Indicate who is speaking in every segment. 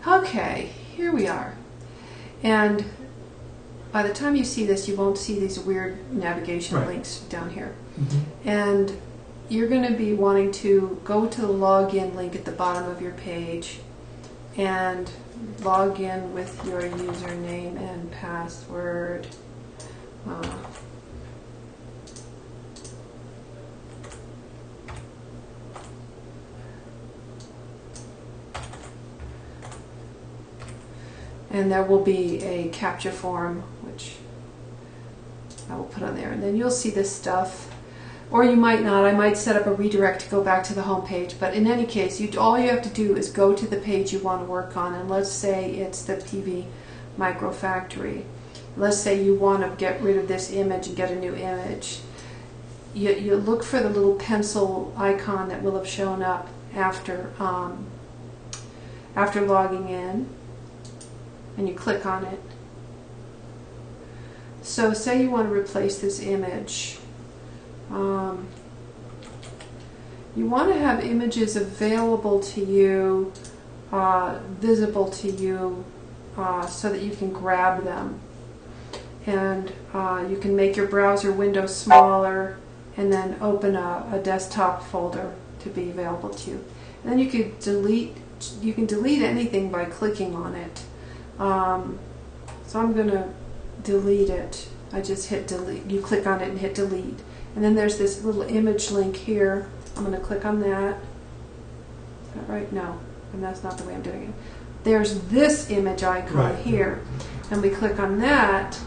Speaker 1: Okay, here we are. And by the time you see this, you won't see these weird navigation links down here. And you're going to be wanting to go to the login link at the bottom of your page and log in with your username and password. And there will be a CAPTCHA form, which I will put on there. And then you'll see this stuff. Or you might not. I might set up a redirect to go back to the home page. But in any case, all you have to do is go to the page you want to work on. And let's say it's the PV Micro Factory. Let's say you want to get rid of this image and get a new image. You look for the little pencil icon that will have shown up after logging in. And you click on it. So say you want to replace this image. You want to have images available to you, visible to you, so that you can grab them. And you can make your browser window smaller and then open a desktop folder to be available to you. And then you can delete anything by clicking on it. So I'm going to delete it. I just hit delete. You click on it and hit delete. And then there's this little image link here. I'm going to click on that. Is that right? No. And that's not the way I'm doing it. There's this image icon here. And we click on that.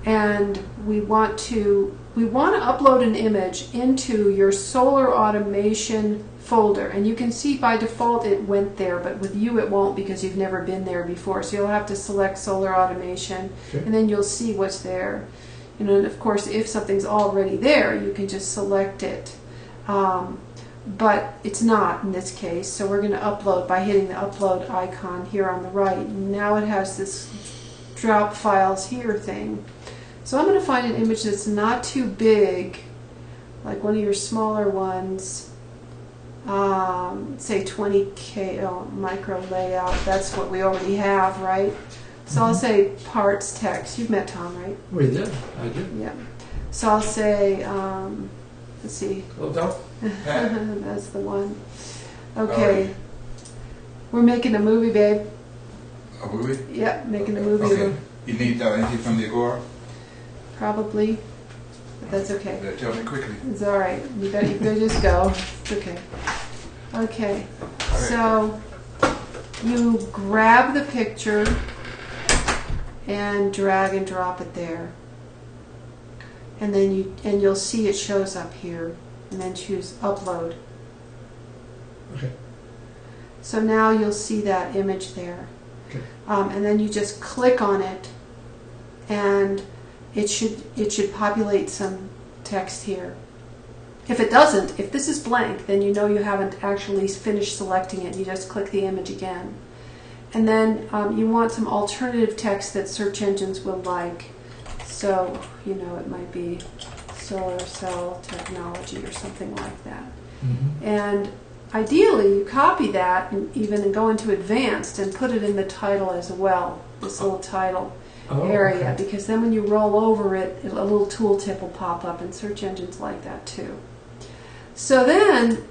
Speaker 1: And we want to upload an image into your solar automation folder, and you can see by default it went there, but with you it won't because you've never been there before. So you'll have to select solar automation, and then you'll see what's there. And of course, if something's already there, you can just select it. But it's not in this case, so we're going to upload by hitting the upload icon here on the right. And now it has this drop files here thing. So I'm going to find an image that's not too big, like one of your smaller ones. Say 20K micro layout. That's what we already have, right? So I'll say parts text. You've met Tom, right?
Speaker 2: We did. I did.
Speaker 1: Yeah. So I'll say, let's see. That's the one. Okay. We're making a movie, babe.
Speaker 3: A movie?
Speaker 1: Yep, making a movie.
Speaker 3: Okay. You need anything from the Agora?
Speaker 1: Probably. But that's okay.
Speaker 3: Tell me quickly.
Speaker 1: It's all right. You better just go. It's okay. Okay. So you grab the picture and drag and drop it there, and then you'll see it shows up here, and then choose upload.
Speaker 2: Okay.
Speaker 1: So now you'll see that image there, and then you just click on it, and it should populate some text here. If it doesn't, if this is blank, then you know you haven't actually finished selecting it. You just click the image again. And then you want some alternative text that search engines will like. So, it might be solar cell technology or something like that. And ideally, you copy that and go into advanced and put it in the title as well, this little title area, because then when you roll over it, a little tooltip will pop up, and search engines like that too. So then,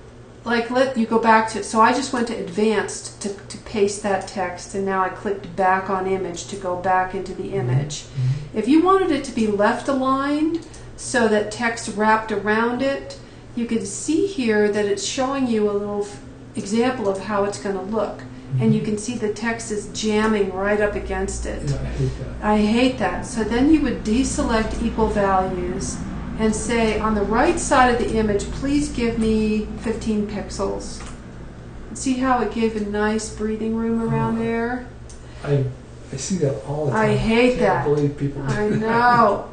Speaker 1: let you go back to, so I just went to advanced to paste that text, and now I clicked back on image to go back into the image. If you wanted it to be left aligned so that text wrapped around it, you can see here that it's showing you a little example of how it's going to look. And you can see the text is jamming right up against it.
Speaker 2: Yeah, I hate that.
Speaker 1: I hate that. So then you would deselect equal values and say on the right side of the image, please give me 15 pixels. See how it gave a nice breathing room around there?
Speaker 2: I see that all the time.
Speaker 1: I hate that.
Speaker 2: I can't believe people do
Speaker 1: I
Speaker 2: that.
Speaker 1: know.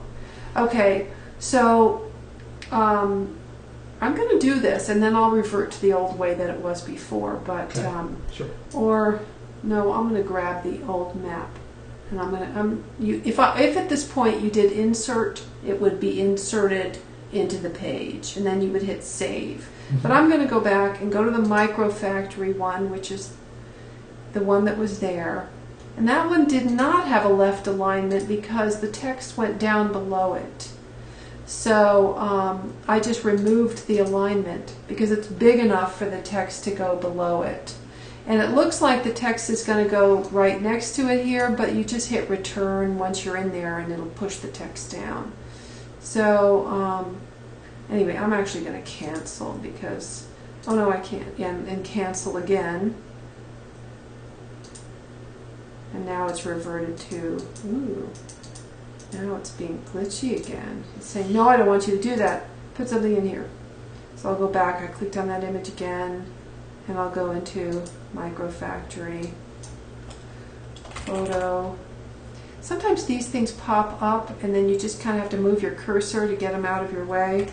Speaker 1: Okay, so I'm going to do this, and then I'll revert to the old way that it was before. But
Speaker 2: Sure.
Speaker 1: or no, I'm going to grab the old map, and I'm going to. If at this point you did insert, it would be inserted into the page, and then you would hit save. But I'm going to go back and go to the Micro Factory one, which is the one that was there. And that one did not have a left alignment because the text went down below it. So I just removed the alignment because it's big enough for the text to go below it. And it looks like the text is going to go right next to it here, but you just hit return once you're in there and it'll push the text down. So anyway, I'm actually going to cancel because, oh no, I can't, and cancel again. And now it's reverted to, ooh, now it's being glitchy again. It's saying, no, I don't want you to do that. Put something in here. So I'll go back. I clicked on that image again, and I'll go into Microfactory, Photo. Sometimes these things pop up, and then you just kind of have to move your cursor to get them out of your way.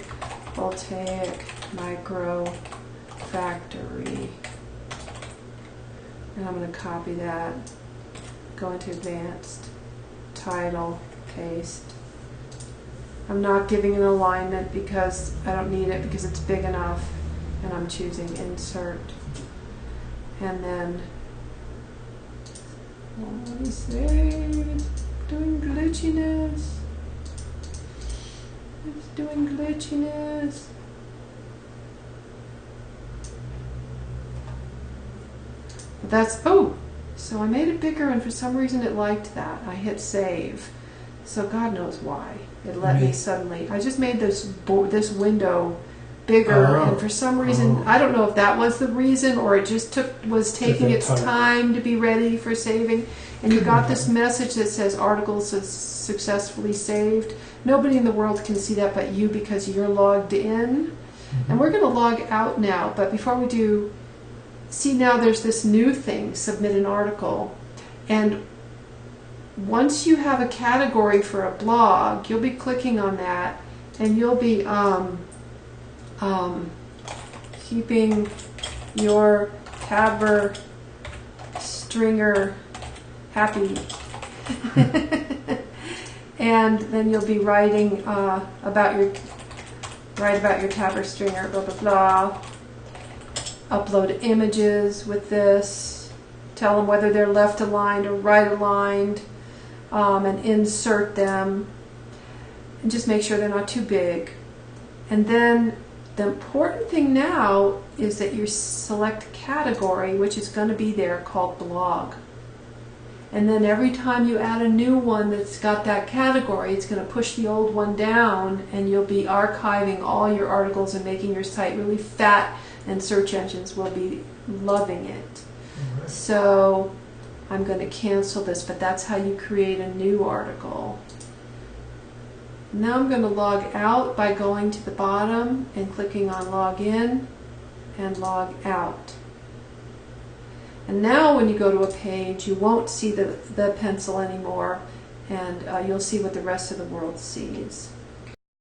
Speaker 1: Voltaic Microfactory. And I'm going to copy that. Go into Advanced, Title, Paste. I'm not giving an alignment because I don't need it because it's big enough, and I'm choosing Insert. And then, what is it? Doing glitchiness. It's doing glitchiness. That's, oh! So I made it bigger, and for some reason it liked that. I hit save. So God knows why. It let me suddenly. I just made this window bigger, and for some reason, I don't know if that was the reason, or it just was taking its time to be ready for saving. And you got this message that says articles is successfully saved. Nobody in the world can see that but you because you're logged in. And we're going to log out now, but before we do, see now there's this new thing, submit an article. And once you have a category for a blog, you'll be clicking on that, and you'll be keeping your Tabber stringer happy. And then you'll be writing about your Tabber stringer, blah blah blah. Upload images with this. Tell them whether they're left aligned or right aligned, and insert them. And just make sure they're not too big. And then the important thing now is that you select category, which is going to be there, called blog. And then every time you add a new one that's got that category, it's going to push the old one down, and you'll be archiving all your articles and making your site really fat, and search engines will be loving it.
Speaker 2: Right.
Speaker 1: So I'm going to cancel this, but that's how you create a new article. Now I'm going to log out by going to the bottom and clicking on log in and log out. And now when you go to a page, you won't see the pencil anymore, and you'll see what the rest of the world sees.